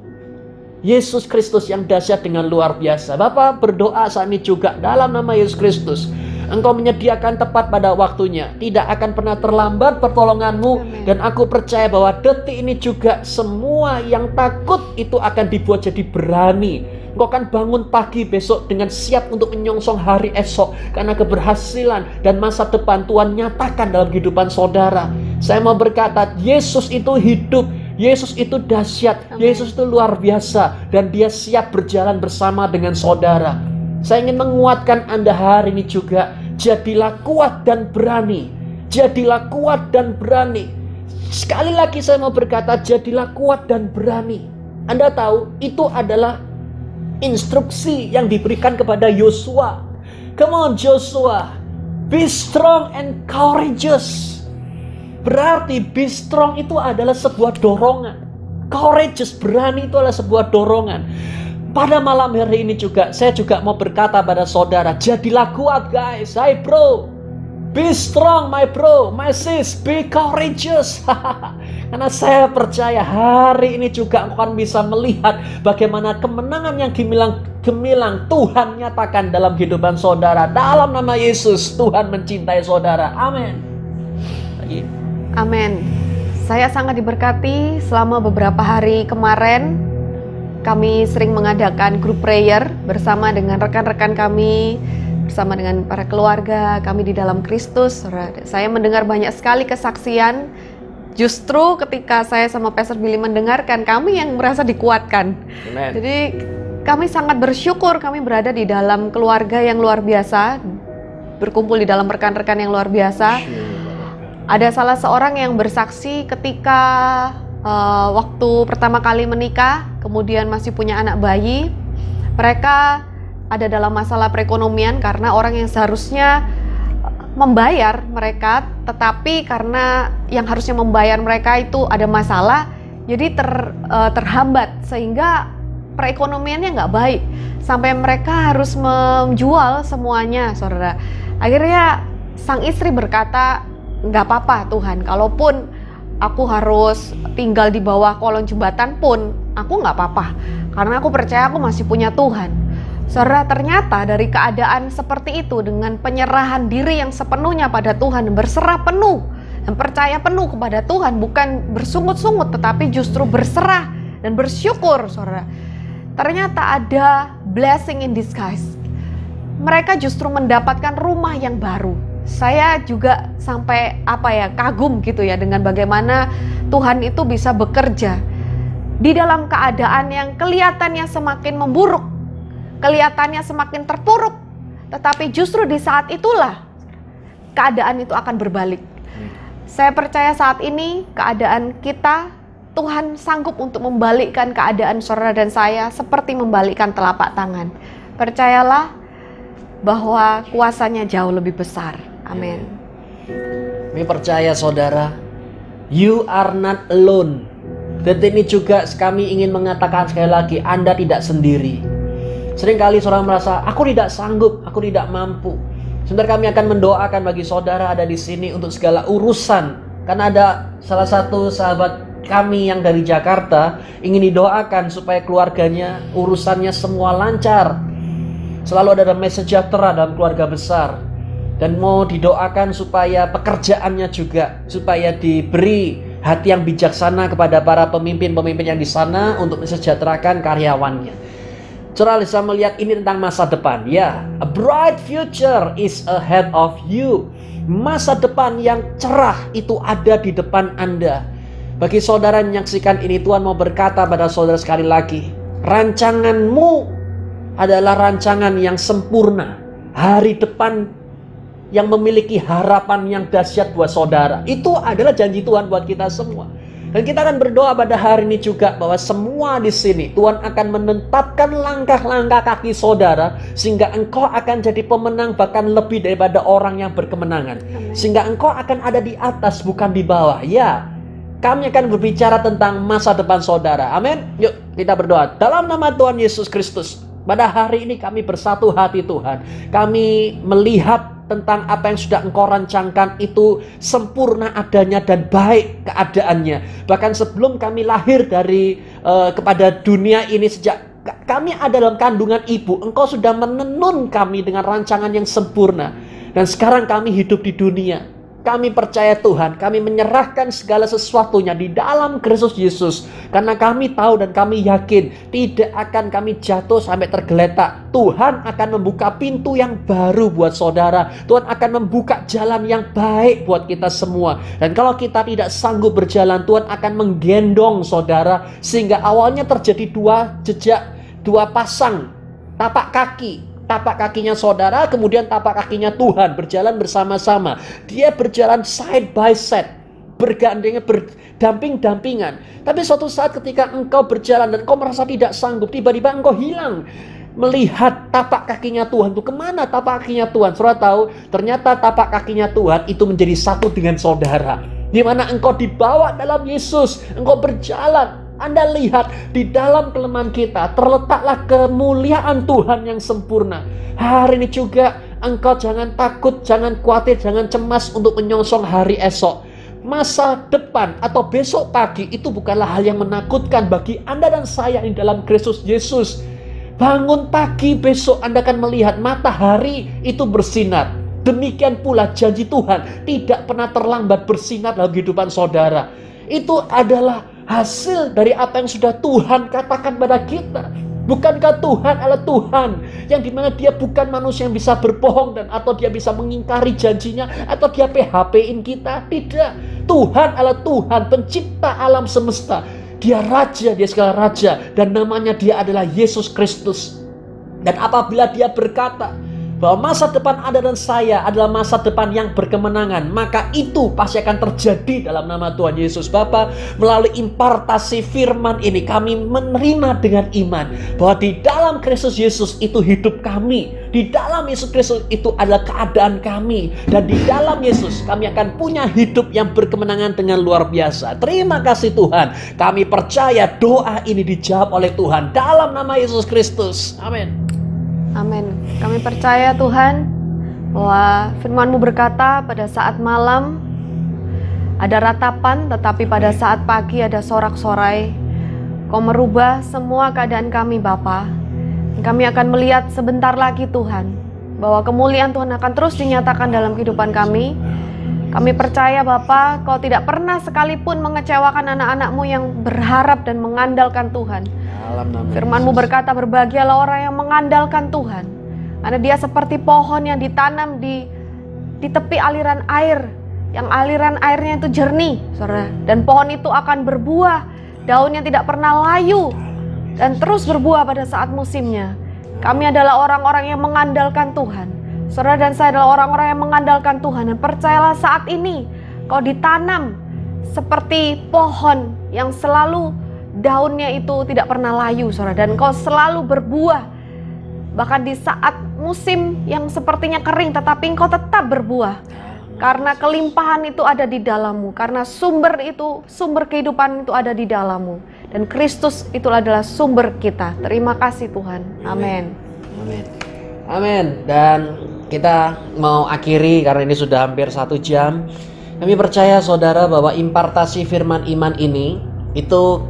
Speaker 2: Yesus Kristus yang dahsyat dengan luar biasa. Bapak berdoa saat ini juga dalam nama Yesus Kristus. Engkau menyediakan tepat pada waktunya. Tidak akan pernah terlambat pertolonganmu. Amen. Dan aku percaya bahwa detik ini juga semua yang takut itu akan dibuat jadi berani. Engkau akan bangun pagi besok dengan siap untuk menyongsong hari esok. Karena keberhasilan dan masa depan Tuhan nyatakan dalam kehidupan saudara. Saya mau berkata, Yesus itu hidup. Yesus itu dahsyat. Amen. Yesus itu luar biasa. Dan Dia siap berjalan bersama dengan saudara. Saya ingin menguatkan Anda hari ini juga. Jadilah kuat dan berani. Jadilah kuat dan berani. Sekali lagi saya mau berkata, jadilah kuat dan berani. Anda tahu, itu adalah instruksi yang diberikan kepada Yosua. Come on Joshua, be strong and courageous. Berarti be strong itu adalah sebuah dorongan. Courageous, berani itu adalah sebuah dorongan. Pada malam hari ini juga, saya juga mau berkata pada saudara, jadilah kuat guys. Hai bro, be strong my bro, my sis, be courageous. Karena saya percaya hari ini juga engkau akan bisa melihat bagaimana kemenangan yang gemilang Tuhan nyatakan dalam kehidupan saudara. Dalam nama Yesus, Tuhan mencintai saudara. Amin.
Speaker 1: Amin. Saya sangat diberkati. Selama beberapa hari kemarin kami sering mengadakan group prayer bersama dengan rekan-rekan kami, bersama dengan para keluarga kami di dalam Kristus. Saya mendengar banyak sekali kesaksian. Justru ketika saya sama Pastor Billy mendengarkan, kami yang merasa dikuatkan. Amen. Jadi kami sangat bersyukur kami berada di dalam keluarga yang luar biasa, berkumpul di dalam rekan-rekan yang luar biasa. Ada salah seorang yang bersaksi ketika waktu pertama kali menikah, kemudian masih punya anak bayi. Mereka ada dalam masalah perekonomian karena orang yang seharusnya membayar mereka, tetapi karena yang harusnya membayar mereka itu ada masalah, jadi terhambat sehingga perekonomiannya nggak baik sampai mereka harus menjual semuanya, saudara. Akhirnya sang istri berkata, nggak apa-apa Tuhan, kalaupun aku harus tinggal di bawah kolong jembatan pun aku nggak apa-apa, karena aku percaya aku masih punya Tuhan. Saudara, ternyata dari keadaan seperti itu, dengan penyerahan diri yang sepenuhnya pada Tuhan, berserah penuh dan percaya penuh kepada Tuhan, bukan bersungut-sungut tetapi justru berserah dan bersyukur, saudara. Ternyata ada blessing in disguise. Mereka justru mendapatkan rumah yang baru. saya juga sampai kagum gitu ya dengan bagaimana Tuhan itu bisa bekerja di dalam keadaan yang kelihatannya semakin memburuk, kelihatannya semakin terpuruk, tetapi justru di saat itulah keadaan itu akan berbalik. Saya percaya saat ini keadaan kita, Tuhan sanggup untuk membalikkan keadaan saudara dan saya seperti membalikkan telapak tangan. Percayalah bahwa kuasanya jauh lebih besar. Amin.
Speaker 2: Kami percaya saudara, you are not alone. Detik ini juga kami ingin mengatakan sekali lagi, Anda tidak sendiri. Seringkali saudara merasa, aku tidak sanggup, aku tidak mampu. Sebentar kami akan mendoakan bagi saudara ada di sini untuk segala urusan. Karena ada salah satu sahabat kami yang dari Jakarta ingin didoakan supaya keluarganya, urusannya semua lancar. Selalu ada damai sejahtera dalam keluarga besar. Dan mau didoakan supaya pekerjaannya juga, supaya diberi hati yang bijaksana kepada para pemimpin-pemimpin yang di sana untuk mensejahterakan karyawannya. Saudara bisa melihat ini tentang masa depan. Ya, a bright future is ahead of you. Masa depan yang cerah itu ada di depan Anda. Bagi saudara yang menyaksikan ini, Tuhan mau berkata pada saudara sekali lagi, rancanganmu adalah rancangan yang sempurna. Hari depan yang memiliki harapan yang dahsyat buat saudara. Itu adalah janji Tuhan buat kita semua. Dan kita akan berdoa pada hari ini juga bahwa semua di sini Tuhan akan menetapkan langkah-langkah kaki saudara sehingga engkau akan jadi pemenang bahkan lebih daripada orang yang berkemenangan. Sehingga engkau akan ada di atas bukan di bawah. Ya, kami akan berbicara tentang masa depan saudara. Amin. Yuk kita berdoa. Dalam nama Tuhan Yesus Kristus, pada hari ini kami bersatu hati Tuhan. Kami melihat tentang apa yang sudah engkau rancangkan itu sempurna adanya dan baik keadaannya. Bahkan sebelum kami lahir dari kepada dunia ini, sejak kami ada dalam kandungan ibu, engkau sudah menenun kami dengan rancangan yang sempurna. Dan sekarang kami hidup di dunia. Kami percaya Tuhan, kami menyerahkan segala sesuatunya di dalam Kristus Yesus. Karena kami tahu dan kami yakin tidak akan kami jatuh sampai tergeletak. Tuhan akan membuka pintu yang baru buat saudara. Tuhan akan membuka jalan yang baik buat kita semua. Dan kalau kita tidak sanggup berjalan, Tuhan akan menggendong saudara. Sehingga awalnya terjadi dua pasang tapak kaki. Tapak kakinya saudara, kemudian tapak kakinya Tuhan berjalan bersama-sama. Dia berjalan side by side, berdamping-dampingan. Tapi suatu saat ketika engkau berjalan dan engkau merasa tidak sanggup, tiba-tiba engkau hilang melihat tapak kakinya Tuhan. Itu kemana tapak kakinya Tuhan? Saudara tahu, ternyata tapak kakinya Tuhan itu menjadi satu dengan saudara. Di mana engkau dibawa dalam Yesus, engkau berjalan. Anda lihat di dalam kelemahan kita terletaklah kemuliaan Tuhan yang sempurna. Hari ini juga engkau jangan takut, jangan khawatir, jangan cemas untuk menyongsong hari esok. Masa depan atau besok pagi itu bukanlah hal yang menakutkan bagi Anda dan saya di dalam Kristus Yesus. Bangun pagi besok Anda akan melihat matahari itu bersinar. Demikian pula janji Tuhan tidak pernah terlambat bersinar dalam kehidupan saudara. Itu adalah hasil dari apa yang sudah Tuhan katakan pada kita. Bukankah Tuhan adalah Tuhan yang dimana dia bukan manusia yang bisa berbohong dan atau dia bisa mengingkari janjinya atau dia PHP-in kita? Tidak. Tuhan adalah Tuhan pencipta alam semesta. Dia raja, dia segala raja, dan namanya dia adalah Yesus Kristus. Dan apabila dia berkata bahwa masa depan Anda dan saya adalah masa depan yang berkemenangan, maka itu pasti akan terjadi dalam nama Tuhan Yesus. Bapa, melalui impartasi firman ini kami menerima dengan iman bahwa di dalam Kristus Yesus itu hidup kami, di dalam Yesus Kristus itu adalah keadaan kami, dan di dalam Yesus kami akan punya hidup yang berkemenangan dengan luar biasa. Terima kasih Tuhan, kami percaya doa ini dijawab oleh Tuhan dalam nama Yesus Kristus. Amin.
Speaker 1: Amin. Kami percaya Tuhan bahwa firman-Mu berkata pada saat malam ada ratapan, tetapi pada saat pagi ada sorak-sorai. Kau merubah semua keadaan kami Bapa. Kami akan melihat sebentar lagi Tuhan bahwa kemuliaan Tuhan akan terus dinyatakan dalam kehidupan kami. Kami percaya Bapa, Kau tidak pernah sekalipun mengecewakan anak-anak-Mu yang berharap dan mengandalkan Tuhan. Firman-Mu berkata, berbahagialah orang yang mengandalkan Tuhan, karena dia seperti pohon yang ditanam di di tepi aliran air, yang aliran airnya itu jernih, saudara. Dan pohon itu akan berbuah, daunnya tidak pernah layu, dan terus berbuah pada saat musimnya. Kami adalah orang-orang yang mengandalkan Tuhan. Saudara dan saya adalah orang-orang yang mengandalkan Tuhan. Dan percayalah saat ini, kau ditanam seperti pohon yang selalu daunnya itu tidak pernah layu, saudara. Dan kau selalu berbuah. Bahkan di saat musim yang sepertinya kering, tetapi engkau tetap berbuah. Karena kelimpahan itu ada di dalammu. Karena sumber kehidupan itu ada di dalammu. Dan Kristus itulah adalah sumber kita. Terima kasih Tuhan. Amin.
Speaker 2: Amin. Amin. Dan kita mau akhiri karena ini sudah hampir 1 jam. Kami percaya saudara bahwa impartasi firman iman ini itu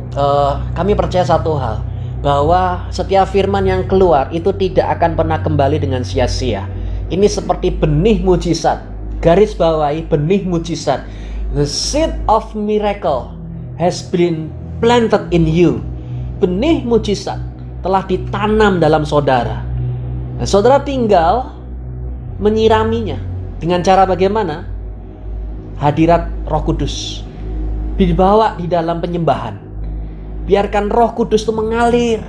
Speaker 2: kami percaya satu hal, bahwa setiap firman yang keluar itu tidak akan pernah kembali dengan sia-sia. Ini seperti benih mujizat. Garis bawahi, benih mujizat. The seed of miracle has been planted in you. Benih mujizat telah ditanam dalam saudara. Nah, saudara tinggal menyiraminya. Dengan cara bagaimana? Hadirat Roh Kudus. Dibawa di dalam penyembahan. Biarkan Roh Kudus itu mengalir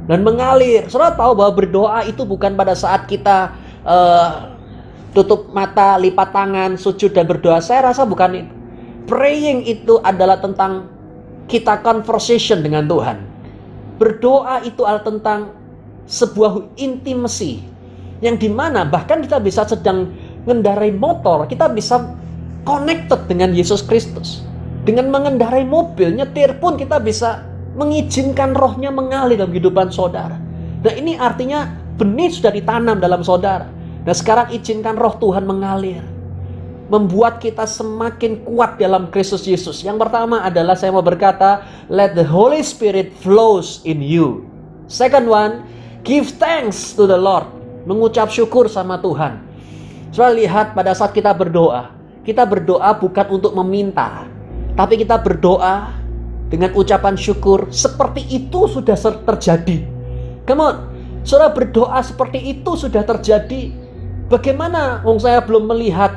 Speaker 2: dan mengalir. Saudara tahu bahwa berdoa itu bukan pada saat kita tutup mata, lipat tangan, sujud dan berdoa. Saya rasa bukan itu. Praying itu adalah tentang kita conversation dengan Tuhan. Berdoa itu adalah tentang sebuah intimacy yang dimana bahkan kita bisa sedang mengendarai motor, kita bisa connected dengan Yesus Kristus. Dengan mengendarai mobil, nyetir pun kita bisa mengizinkan rohnya mengalir dalam kehidupan saudara. Nah ini artinya benih sudah ditanam dalam saudara. Nah sekarang izinkan roh Tuhan mengalir. Membuat kita semakin kuat dalam Kristus Yesus. Yang pertama adalah saya mau berkata, let the Holy Spirit flows in you. Second one, give thanks to the Lord. Mengucap syukur sama Tuhan. Coba lihat pada saat kita berdoa bukan untuk meminta, tapi kita berdoa dengan ucapan syukur. Seperti itu sudah terjadi. Come on, saudara berdoa seperti itu sudah terjadi. Bagaimana? Saya belum melihat.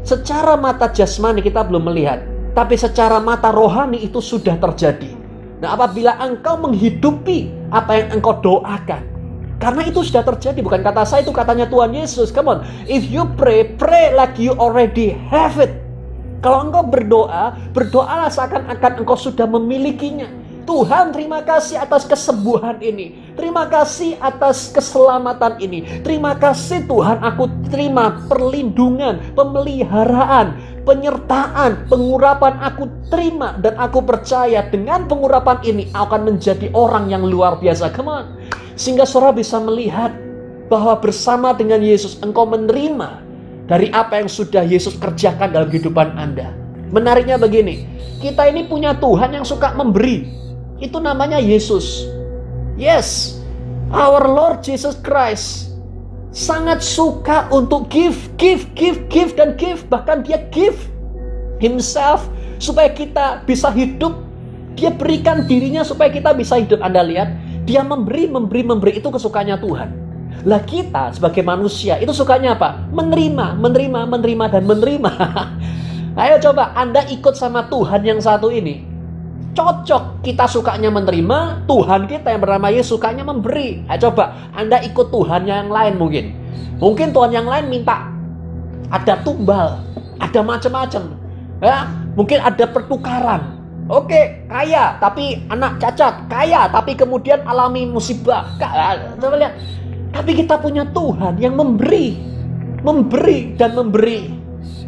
Speaker 2: Secara mata jasmani kita belum melihat, tapi secara mata rohani itu sudah terjadi. Nah, apabila engkau menghidupi apa yang engkau doakan, karena itu sudah terjadi, bukan kata saya, itu katanya Tuhan Yesus. Come on, if you pray like you already have it. Kalau engkau berdoa, berdoalah seakan-akan engkau sudah memilikinya. Tuhan, terima kasih atas kesembuhan ini. Terima kasih atas keselamatan ini. Terima kasih Tuhan, aku terima perlindungan, pemeliharaan, penyertaan, pengurapan aku terima. Dan aku percaya dengan pengurapan ini akan menjadi orang yang luar biasa. Come on. Sehingga saudara bisa melihat bahwa bersama dengan Yesus engkau menerima dari apa yang sudah Yesus kerjakan dalam kehidupan Anda. Menariknya begini, kita ini punya Tuhan yang suka memberi. Itu namanya Yesus. Yes, our Lord Jesus Christ sangat suka untuk give dan give. Bahkan dia give himself supaya kita bisa hidup. Dia berikan dirinya supaya kita bisa hidup. Anda lihat, dia memberi. Itu kesukaannya Tuhan. Lah kita sebagai manusia itu sukanya apa? Menerima dan menerima. Ayo coba Anda ikut sama Tuhan yang satu ini. Cocok, kita sukanya menerima, Tuhan kita yang bernama Yesus sukanya memberi. Ayo coba Anda ikut Tuhan yang lain mungkin. Mungkin Tuhan yang lain minta ada tumbal, ada macam-macam. Ya, mungkin ada pertukaran. Oke, kaya tapi anak cacat, kaya tapi kemudian alami musibah. Coba lihat. Tapi kita punya Tuhan yang memberi dan memberi.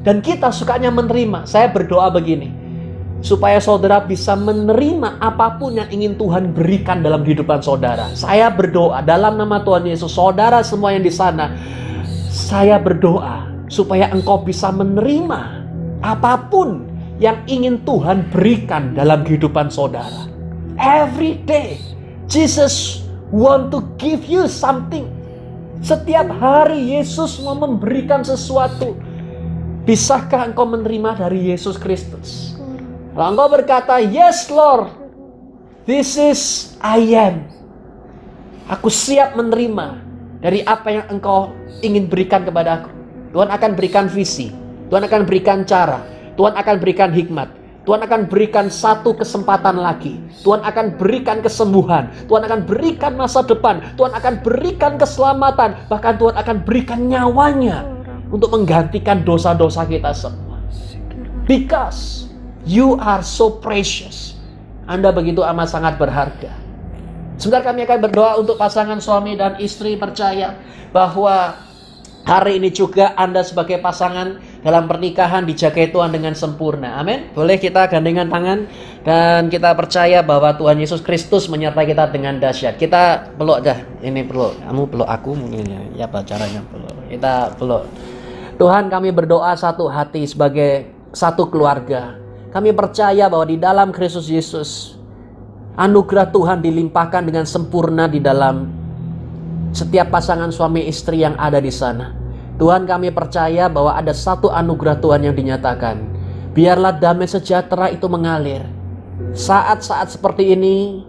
Speaker 2: Dan kita sukanya menerima. Saya berdoa begini, supaya saudara bisa menerima apapun yang ingin Tuhan berikan dalam kehidupan saudara. Saya berdoa dalam nama Tuhan Yesus, saudara semua yang di sana, saya berdoa supaya engkau bisa menerima apapun yang ingin Tuhan berikan dalam kehidupan saudara. Every day, Jesus want to give you something. Setiap hari Yesus mau memberikan sesuatu. Bisakah engkau menerima dari Yesus Kristus? Kalau engkau berkata, yes Lord, this is I am. Aku siap menerima dari apa yang engkau ingin berikan kepada aku. Tuhan akan berikan visi, Tuhan akan berikan cara, Tuhan akan berikan hikmat, Tuhan akan berikan satu kesempatan lagi, Tuhan akan berikan kesembuhan, Tuhan akan berikan masa depan, Tuhan akan berikan keselamatan, bahkan Tuhan akan berikan nyawanya untuk menggantikan dosa-dosa kita semua. Because you are so precious. Anda begitu amat sangat berharga. Sebentar kami akan berdoa untuk pasangan suami dan istri, percaya bahwa hari ini juga Anda sebagai pasangan dalam pernikahan dijagai Tuhan dengan sempurna. Amin. Boleh kita gandengan tangan dan kita percaya bahwa Tuhan Yesus Kristus menyertai kita dengan dahsyat. Kita peluk dah. Ini peluk. Kamu peluk aku mungkin ya. Apa caranya peluk? Kita peluk. Tuhan, kami berdoa satu hati sebagai satu keluarga. Kami percaya bahwa di dalam Kristus Yesus anugerah Tuhan dilimpahkan dengan sempurna di dalam setiap pasangan suami istri yang ada di sana. Tuhan, kami percaya bahwa ada satu anugerah Tuhan yang dinyatakan. Biarlah damai sejahtera itu mengalir. Saat-saat seperti ini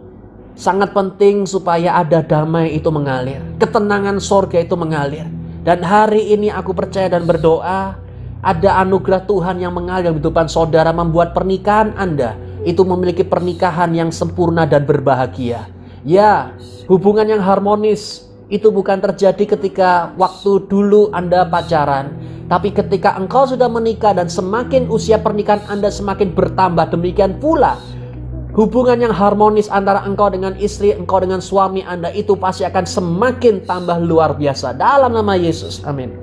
Speaker 2: sangat penting supaya ada damai itu mengalir, ketenangan sorga itu mengalir. Dan hari ini aku percaya dan berdoa ada anugerah Tuhan yang mengalir di kehidupan saudara, membuat pernikahan Anda itu memiliki pernikahan yang sempurna dan berbahagia. Ya, hubungan yang harmonis itu bukan terjadi ketika waktu dulu Anda pacaran, tapi ketika engkau sudah menikah dan semakin usia pernikahan Anda semakin bertambah, demikian pula hubungan yang harmonis antara engkau dengan istri, engkau dengan suami Anda itu pasti akan semakin tambah luar biasa. Dalam nama Yesus, amin.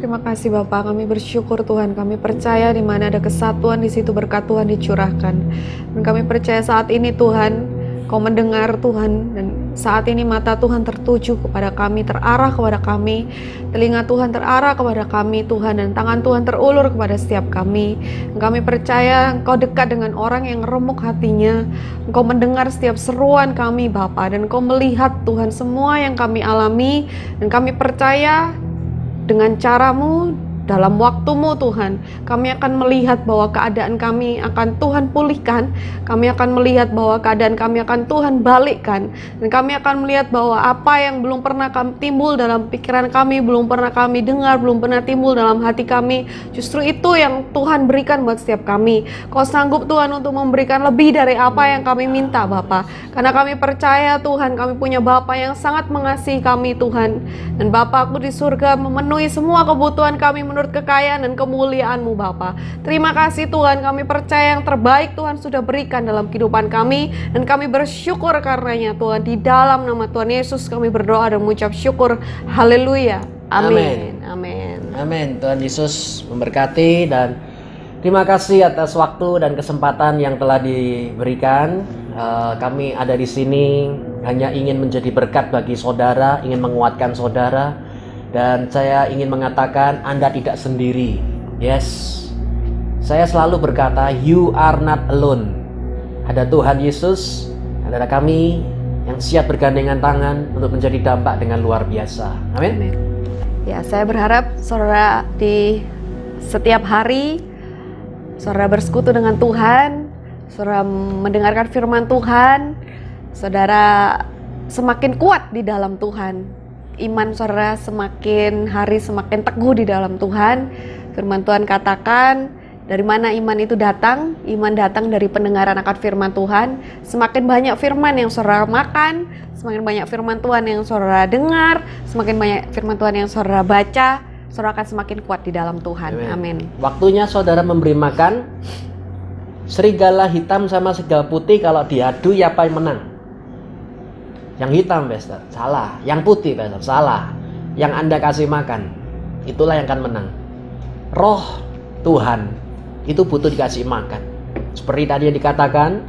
Speaker 1: Terima kasih Bapak, kami bersyukur Tuhan, kami percaya di mana ada kesatuan di situ berkat Tuhan dicurahkan. Dan kami percaya saat ini Tuhan, Kau mendengar Tuhan, dan saat ini mata Tuhan tertuju kepada kami, terarah kepada kami, telinga Tuhan terarah kepada kami Tuhan, dan tangan Tuhan terulur kepada setiap kami. Kami percaya Engkau dekat dengan orang yang remuk hatinya, Engkau mendengar setiap seruan kami Bapa, dan Engkau melihat Tuhan semua yang kami alami, dan kami percaya dengan cara-Mu, dalam waktu-Mu Tuhan, kami akan melihat bahwa keadaan kami akan Tuhan pulihkan, kami akan melihat bahwa keadaan kami akan Tuhan balikkan, dan kami akan melihat bahwa apa yang belum pernah timbul dalam pikiran kami, belum pernah kami dengar, belum pernah timbul dalam hati kami, justru itu yang Tuhan berikan buat setiap kami. Kau sanggup Tuhan untuk memberikan lebih dari apa yang kami minta Bapa, karena kami percaya Tuhan, kami punya Bapa yang sangat mengasihi kami Tuhan, dan Bapa-Ku di surga memenuhi semua kebutuhan kami menurut kekayaan dan kemuliaan-Mu Bapa. Terima kasih Tuhan, kami percaya yang terbaik Tuhan sudah berikan dalam kehidupan kami, dan kami bersyukur karenanya Tuhan. Di dalam nama Tuhan Yesus kami berdoa dan mengucap syukur. Haleluya. Amin. Amin.
Speaker 2: Amin. Tuhan Yesus memberkati, dan terima kasih atas waktu dan kesempatan yang telah diberikan. Kami ada di sini hanya ingin menjadi berkat bagi saudara, ingin menguatkan saudara. Dan saya ingin mengatakan Anda tidak sendiri. Yes, saya selalu berkata you are not alone. Ada Tuhan Yesus, ada kami yang siap bergandengan tangan untuk menjadi dampak dengan luar biasa. Amin.
Speaker 1: Ya, saya berharap saudara di setiap hari saudara bersekutu dengan Tuhan, saudara mendengarkan firman Tuhan, saudara semakin kuat di dalam Tuhan. Iman saudara semakin hari semakin teguh di dalam Tuhan. Firman Tuhan katakan, dari mana iman itu datang? Iman datang dari pendengaran akan firman Tuhan. Semakin banyak firman yang saudara makan, semakin banyak firman Tuhan yang saudara dengar, semakin banyak firman Tuhan yang saudara baca, saudara akan semakin kuat di dalam Tuhan. Amin.
Speaker 2: Waktunya saudara memberi makan serigala hitam sama serigala putih. Kalau diadu, siapa yang menang? Yang hitam, Pastor, salah. Yang putih, Pastor, salah. Yang Anda kasih makan, itulah yang akan menang. Roh Tuhan itu butuh dikasih makan. Seperti tadi yang dikatakan,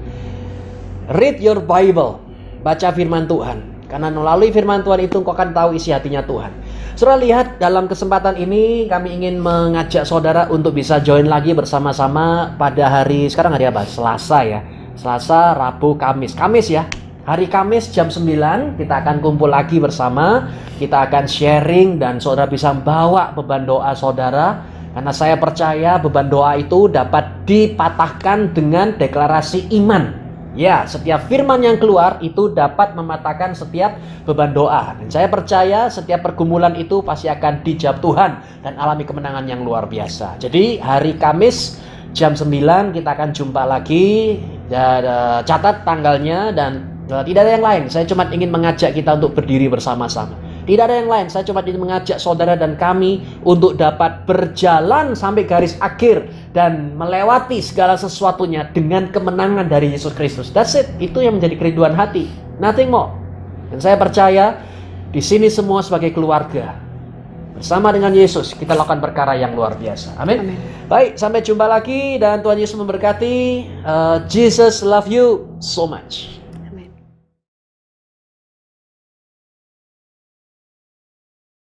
Speaker 2: read your Bible, baca firman Tuhan. Karena melalui firman Tuhan itu kau akan tahu isi hatinya Tuhan. Saudara lihat, dalam kesempatan ini kami ingin mengajak saudara untuk bisa join lagi bersama-sama pada hari, sekarang hari apa? Selasa ya. Selasa, Rabu, Kamis. Kamis ya. Hari Kamis jam 9 kita akan kumpul lagi bersama. Kita akan sharing dan saudara bisa bawa beban doa saudara. Karena saya percaya beban doa itu dapat dipatahkan dengan deklarasi iman. Ya, setiap firman yang keluar itu dapat mematahkan setiap beban doa. Dan saya percaya setiap pergumulan itu pasti akan dijawab Tuhan dan alami kemenangan yang luar biasa. Jadi hari Kamis jam 9 kita akan jumpa lagi. Catat tanggalnya dan tidak ada yang lain. Saya cuma ingin mengajak kita untuk berdiri bersama-sama. Tidak ada yang lain. Saya cuma ingin mengajak saudara dan kami untuk dapat berjalan sampai garis akhir dan melewati segala sesuatunya dengan kemenangan dari Yesus Kristus. That's it. Itu yang menjadi kerinduan hati. Nothing more. Dan saya percaya di sini semua sebagai keluarga bersama dengan Yesus kita lakukan perkara yang luar biasa. Amin. Baik, sampai jumpa lagi dan Tuhan Yesus memberkati. Jesus love you so much.